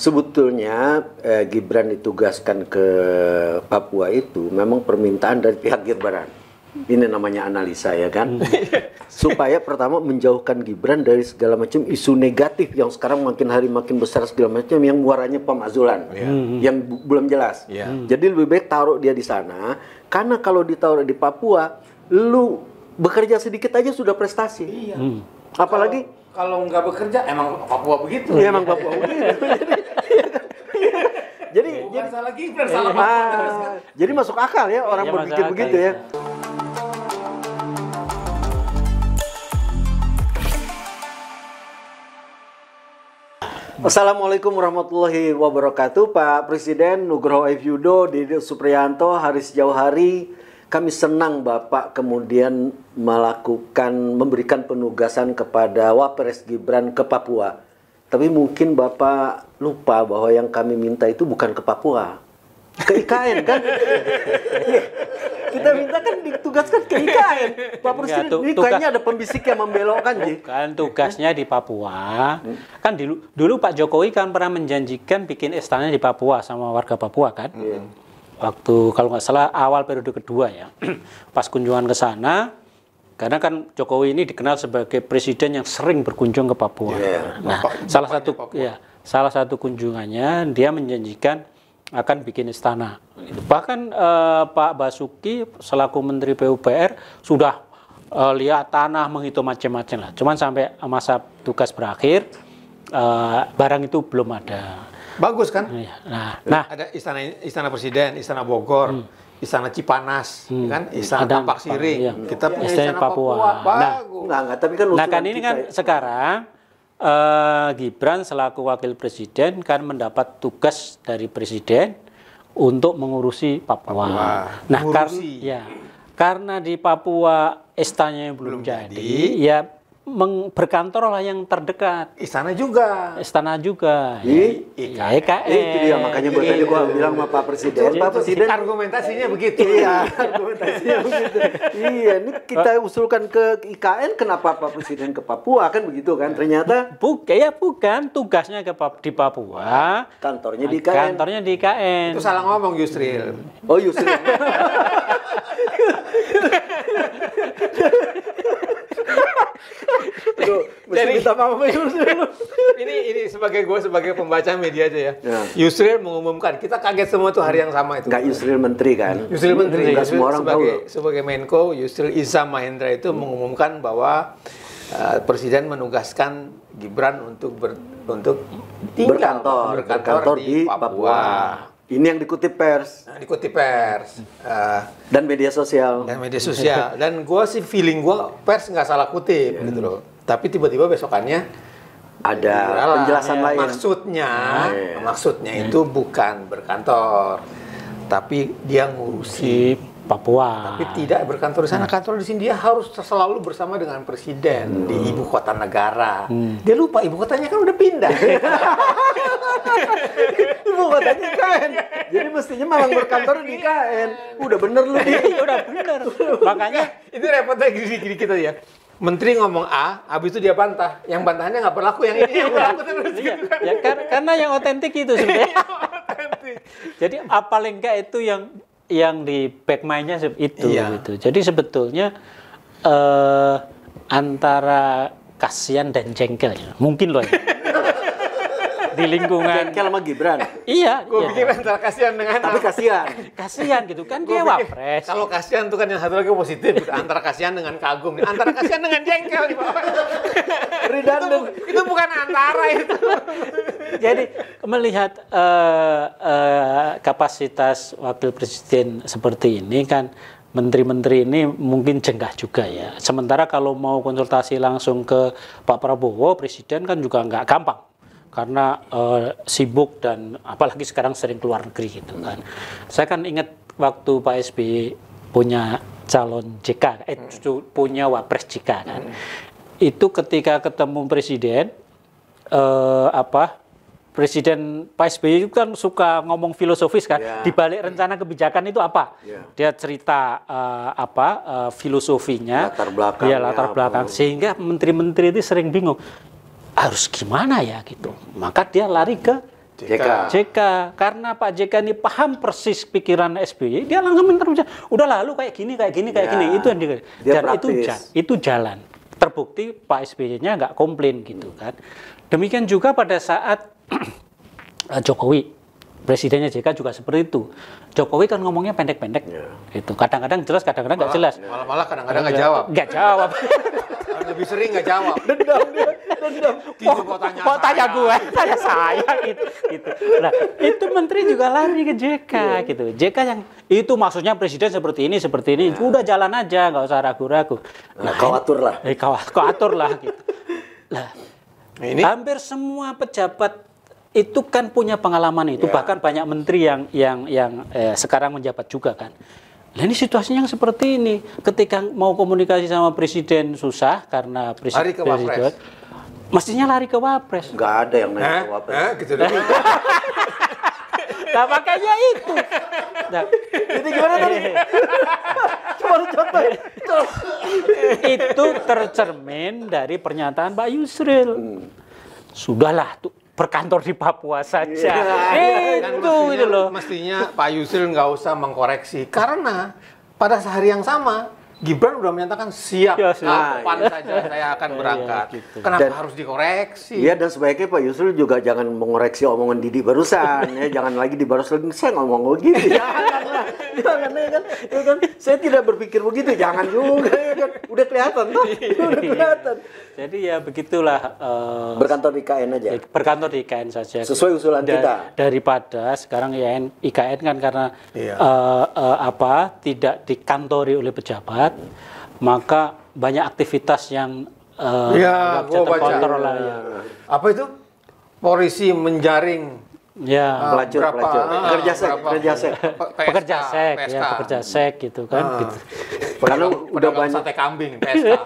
Sebetulnya Gibran ditugaskan ke Papua itu memang permintaan dari pihak Gibran. Ini namanya analisa ya kan. Supaya pertama menjauhkan Gibran dari segala macam isu negatif yang sekarang makin hari makin besar segala macam yang muaranya pemakzulan yang belum jelas. Jadi lebih baik taruh dia di sana karena kalau ditaruh di Papua, lu bekerja sedikit aja sudah prestasi. Apalagi kalau nggak bekerja emang Papua begitu. Iya, emang Papua begitu. Jadi bukan salah Gibran, salah Papua. Jadi masuk akal ya orang berpikir begitu ya. Assalamualaikum warahmatullahi wabarakatuh. Pak Presiden Nugroho Efyudo, Dede Supriyanto, hari sejauh hari kami senang Bapak kemudian memberikan penugasan kepada Wapres Gibran ke Papua. Tapi mungkin Bapak lupa bahwa yang kami minta itu bukan ke Papua, ke IKN kan? Kita minta kan ditugaskan ke IKN. Pak Presiden, ini kayaknya ada pembisik yang membelokkan. Bukan, tugasnya di Papua. Kan dulu Pak Jokowi kan pernah menjanjikan bikin istana di Papua sama warga Papua kan. Waktu kalau nggak salah awal periode kedua ya. Pas kunjungan ke sana, karena kan Jokowi ini dikenal sebagai presiden yang sering berkunjung ke Papua. Nah, salah satu kunjungannya dia menjanjikan akan bikin istana. Bahkan Pak Basuki selaku Menteri PUPR sudah lihat tanah, menghitung macam-macam lah. Cuman sampai masa tugas berakhir barang itu belum ada. Bagus kan? Nah, ada istana Presiden, istana Bogor, istana Cipanas, kan? Istana Tampak Siring. Kita punya istana Papua. Bagus. Tapi kan ini kan sekarang Gibran selaku wakil presiden kan mendapat tugas dari presiden untuk mengurusi Papua. Nah, karena di Papua istananya belum jadi, ya berkantorlah yang terdekat. Istana juga. Ya, IKN. Itu dia makanya buat tadi gua bilang sama Pak Presiden. Pak Presiden argumentasinya begitu. Iya, argumentasinya begitu. Iya, ini kita usulkan ke IKN, kenapa Pak Presiden ke Papua kan begitu kan? Ternyata bukan tugasnya di Papua. Kantornya di IKN. Itu salah ngomong Yusril. Oh, Yusril. Jadi ini sebagai pembaca media aja ya. Yusril mengumumkan, kita kaget semua tuh hari yang sama itu. Nggak Yusril Menteri kan? Yusril Menteri. Nggak semua orang tahu. Sebagai Menko, Yusril Iza Mahendra itu mengumumkan bahwa Presiden menugaskan Gibran untuk berkantor di Papua. Ini yang dikutip pers. Dan media sosial. Dan gue sih feeling gue pers nggak salah kutip gitu loh. Tapi tiba-tiba besokannya ada penjelasan lain. Maksudnya itu bukan berkantor, tapi dia ngurusi Papua. Tapi tidak berkantor di sana, kantor di sini. Dia harus selalu bersama dengan presiden di ibu kota negara. Dia lupa ibu kotanya kan udah pindah. Ibu kotanya IKN. Jadi mestinya malah berkantor di IKN. Udah bener lu. Udah bener. Makanya itu repotnya gini kita ya. Menteri ngomong A, habis itu dia bantah. Yang bantahannya nggak berlaku, yang ini yang berlaku terus. Ya, karena yang otentik itu sebenarnya. Jadi paling enggak itu yang di back mind-nya itu gitu. Jadi sebetulnya antara kasihan dan jengkel ya. Mungkin loh ya. Di lingkungan jengkel sama Gibran. Iya. Gue pikir antara kasihan dengan tapi kasihan gitu kan dia wapres. Kalau kasihan tuh kan yang satu lagi positif. Antara kasihan dengan kagum. Antara kasihan dengan jengkel di bawah. Itu bukan antara itu. Jadi melihat kapasitas wakil presiden seperti ini kan, menteri-menteri ini mungkin jengah juga ya. Sementara kalau mau konsultasi langsung ke Pak Prabowo, presiden kan juga nggak gampang. Karena sibuk dan apalagi sekarang sering keluar negeri gitu kan. Saya kan ingat waktu Pak SBY punya calon JK, punya wapres JK kan. Itu ketika ketemu presiden, Presiden Pak SBY itu kan suka ngomong filosofis kan, di balik rencana kebijakan itu apa? Dia cerita filosofinya, latar belakang, sehingga menteri-menteri itu sering bingung. Harus gimana ya gitu, maka dia lari ke JK. Karena Pak JK ini paham persis pikiran SBY, dia langsung minta udah lalu kayak gini. Itu yang dan itu jalan. Terbukti Pak SBY-nya nggak komplain gitu kan. Demikian juga pada saat Jokowi, presidennya JK juga seperti itu. Jokowi kan ngomongnya pendek-pendek, gitu. Kadang-kadang jelas, kadang-kadang nggak jelas. Malah kadang-kadang nggak jawab. Nggak jawab. Lebih sering nggak jawab. Dendam. Kok tanya gue, tanya saya gitu. Nah, itu menteri juga lari ke JK gitu. JK yang itu maksudnya presiden seperti ini. Udah jalan aja, nggak usah ragu-ragu. Nah, kau aturlah. Kau aturlah gitu. Nah, hampir semua pejabat itu kan punya pengalaman itu, bahkan banyak menteri yang sekarang menjabat juga kan. Nah ini situasinya yang seperti ini, ketika mau komunikasi sama presiden susah karena presiden mestinya lari ke Wapres. Nggak ada yang naik ke Wapres. Gitu dong. Nah makanya itu. Nah, itu gimana tadi? Cuma contoh. Itu tercermin dari pernyataan Pak Yusril. Sudahlah tuh. Berkantor di Papua saja. Itu loh. Mestinya Pak Yusril nggak usah mengkoreksi karena pada hari yang sama Gibran udah menyatakan siap, kapan saja saya akan berangkat. Gitu. Kenapa harus dikoreksi? Iya, dan sebaiknya Pak Yusril juga jangan mengoreksi omongan Didi barusan, ya jangan lagi dibalas lagi. Saya ngomong begitu, jangan ya kan. Saya tidak berpikir begitu, jangan juga, ya kan. Udah kelihatan tuh, udah kelihatan. Jadi ya begitulah. Berkantor di IKN aja. Berkantor di IKN saja. Sesuai usulan kita. Daripada sekarang IKN kan karena tidak dikantori oleh pejabat, maka banyak aktivitas yang gua terkontrol lah. Apa itu? Polisi menjaring pelacur. Pekerja seks gitu kan. Gitu. Karena udah banyak sate kambing PSK.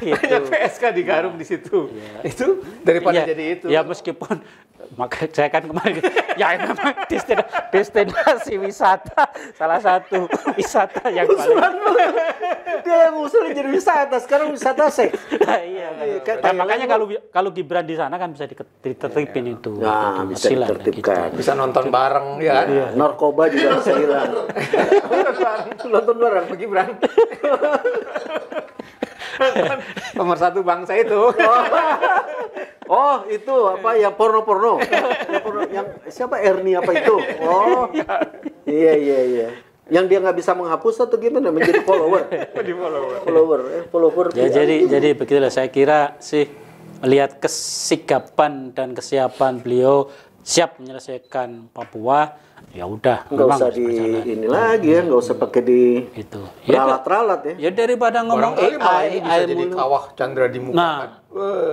Banyak PSK digarung di situ. Itu daripada jadi itu. Ya meskipun maka saya kan kemarin ya memang destinasi wisata salah satu wisata yang paling dia yang usulnya jadi wisata, sekarang wisata seks. Nah, makanya kalau Gibran di sana kan bisa ditertibin itu. Nah, bisa ditertibkan. Gitu. Bisa nonton bareng ya. Narkoba juga bisa hilang. Nonton bareng Pak Gibran. Pemersatu bangsa itu. Oh, itu apa yang porno. Yang siapa Ernie apa itu? Oh. Iya. Yang dia nggak bisa menghapus atau gimana menjadi follower. Follower. Ya, jadi begitulah saya kira sih melihat kesikapan dan kesiapan beliau siap menyelesaikan Papua. Ya udah, nggak usah ini lagi ya, nggak usah pakai di itu ralat-ralat ya. Ya daripada ngomong AI bisa jadi kawah Chandra di muka. Nah,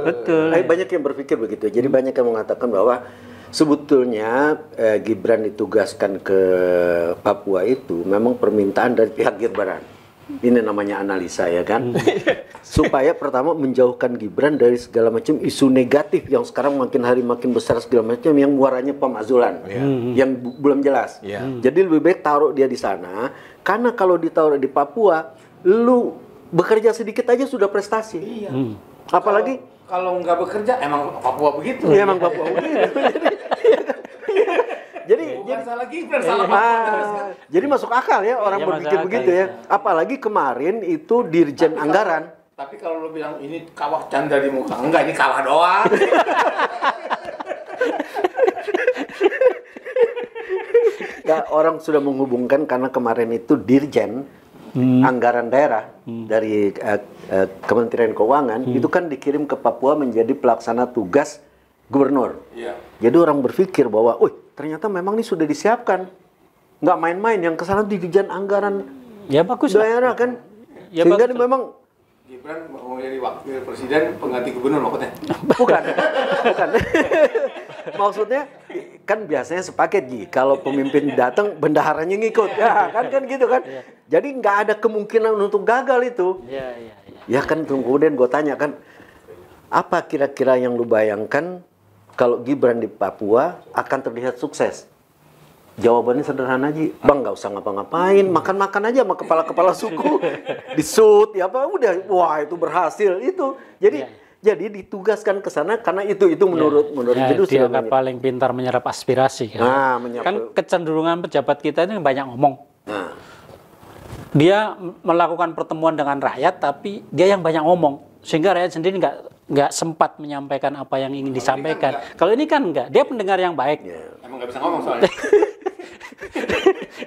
betul. Banyak yang berpikir begitu. Jadi banyak yang mengatakan bahwa sebetulnya Gibran ditugaskan ke Papua itu memang permintaan dari pihak Gibran. Ini namanya analisa ya kan. Supaya pertama menjauhkan Gibran dari segala macam isu negatif yang sekarang makin hari makin besar segala macam yang muaranya pemakzulan. Yang belum jelas. Jadi lebih baik taruh dia di sana karena kalau ditaruh di Papua lu bekerja sedikit aja sudah prestasi. Apalagi kalau nggak bekerja emang Papua begitu. Iya, emang Papua begitu. Jadi salah Gibran, salah Papua. Jadi masuk akal ya orang berpikir begitu ya. Apalagi kemarin itu Dirjen Anggaran. Tapi kalau lo bilang ini kawah Chandra di muka, enggak, ini kawah doang. Ya, orang sudah menghubungkan karena kemarin itu Dirjen Anggaran Daerah dari Kementerian Keuangan itu kan dikirim ke Papua menjadi pelaksana tugas gubernur. Jadi orang berpikir bahwa, ternyata memang ini sudah disiapkan, nggak main-main yang kesana Dirjen Anggaran daerah kan. Ya, sehingga memang Gibran mau jadi wakil presiden pengganti gubernur maksudnya? Bukan. Maksudnya kan biasanya sepaket kalau pemimpin datang bendaharanya ngikut ya kan gitu kan. Jadi nggak ada kemungkinan untuk gagal itu. Ya kan kemudian gue tanya kan, apa kira-kira yang lu bayangkan kalau Gibran di Papua akan terlihat sukses? Jawabannya sederhana aja, Bang, nggak usah ngapa-ngapain, makan-makan aja sama kepala-kepala suku, disut, ya apa, udah, wah itu berhasil itu. Jadi Jadi ditugaskan ke sana karena itu menurut Jedus dianggap paling pintar menyerap aspirasi kan. Kan kecenderungan pejabat kita ini banyak ngomong. Dia melakukan pertemuan dengan rakyat tapi dia yang banyak ngomong sehingga rakyat sendiri nggak sempat menyampaikan apa yang ingin disampaikan. Kalau ini kan enggak, dia pendengar yang baik. Emang nggak bisa ngomong soalnya.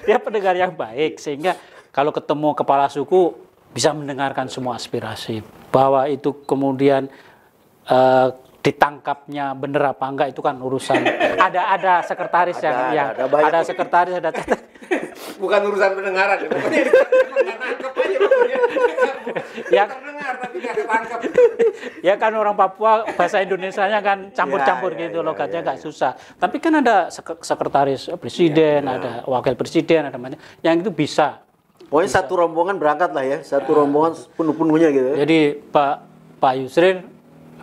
Dia pendengar yang baik sehingga kalau ketemu kepala suku bisa mendengarkan semua aspirasi. Bahwa itu kemudian ditangkapnya bener apa enggak itu kan urusan ada sekretaris ada sekretaris ada bukan urusan pendengaran ya pokoknya nangkep aja pokoknya ya terdengar tapi nggak ketangkep ya kan orang Papua bahasa Indonesianya kan campur-campur gitu logatnya nggak susah tapi kan ada sekretaris presiden ada wakil presiden ada macam yang itu bisa pokoknya satu rombongan berangkat lah ya satu rombongan penuh-penuhnya gitu jadi Pak Yusril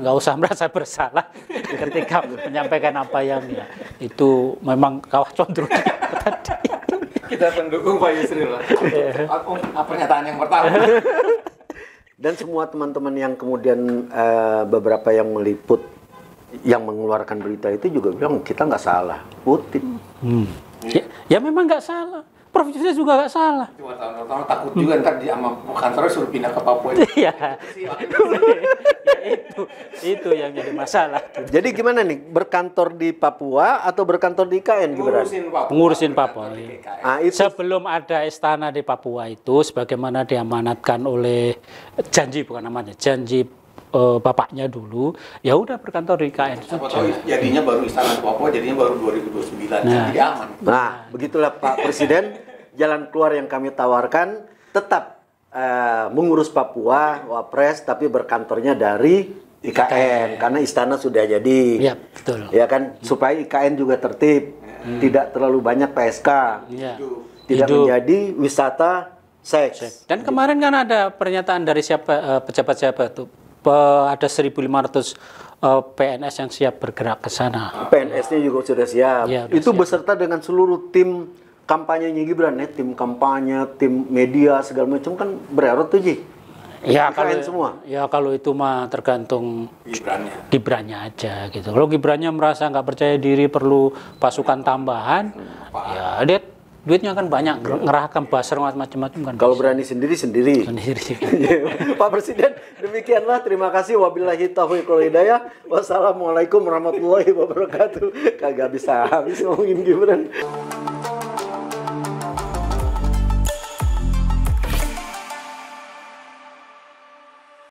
nggak usah merasa bersalah ketika menyampaikan apa yang ya itu memang kawah condro tadi. Kita pendukung Pak Yusril lah. Pernyataan yang pertama. Dan semua teman-teman yang kemudian beberapa yang meliput, yang mengeluarkan berita itu juga bilang kita nggak salah, putih. Ya memang nggak salah. Prof Yusril juga nggak salah. Cuma tahun-tahun takut juga ntar di sama kantornya suruh pindah ke Papua. Iya. Itu yang jadi masalah. Jadi gimana nih, berkantor di Papua atau berkantor di IKN? Pengurusin Papua. Itu. Sebelum ada istana di Papua itu, sebagaimana diamanatkan oleh janji bapaknya dulu, ya udah berkantor di IKN. Jadinya baru istana di Papua, jadinya baru 2029, jadi aman. Nah, begitulah Pak Presiden, jalan keluar yang kami tawarkan, tetap mengurus Papua, Wapres, tapi berkantornya dari IKN, karena istana sudah jadi. Iya, betul. Ya kan, supaya IKN juga tertib, tidak terlalu banyak PSK, tidak menjadi wisata seks. Dan kemarin kan ada pernyataan dari pejabat-pejabat itu, ada 1.500 PNS yang siap bergerak ke sana. PNS-nya juga sudah siap. Ya, itu siap. Beserta dengan seluruh tim kampanyenya Gibran ya, tim kampanye, tim media segala macam kan bererot tuh Ji. Ya kalau itu mah tergantung Gibrannya aja gitu. Kalau Gibrannya merasa nggak percaya diri perlu pasukan tambahan, ya dia duitnya kan banyak, ngerahkan buzzer macam-macam kan. Kalau berani sendiri. Pak Presiden, demikianlah. Terima kasih. Wabillahi taufiq wal hidayah. Wassalamualaikum warahmatullahi wabarakatuh. Kagak bisa habis ngomongin Gibran.